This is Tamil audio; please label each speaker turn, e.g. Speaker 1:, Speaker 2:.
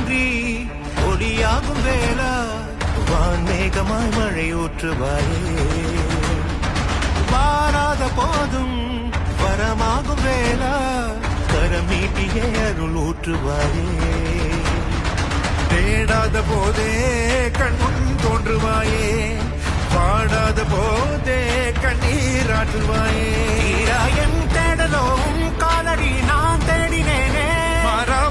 Speaker 1: தோன்றி ஒளியாகும் வேளா வான்மேகமாய் மழை ஊற்றுவாயே வாராத போதும் வரமாகும் வேளா கரம் நீட்டியே அருள் ஊற்றுவாயே
Speaker 2: தேடாத போதே கண்முன் தோன்றுவாயே பாடாத போதே கண்ணீராற்றுவாயே
Speaker 1: என் தேடலும் காலடி நான் தேடினேனே
Speaker 2: மாறா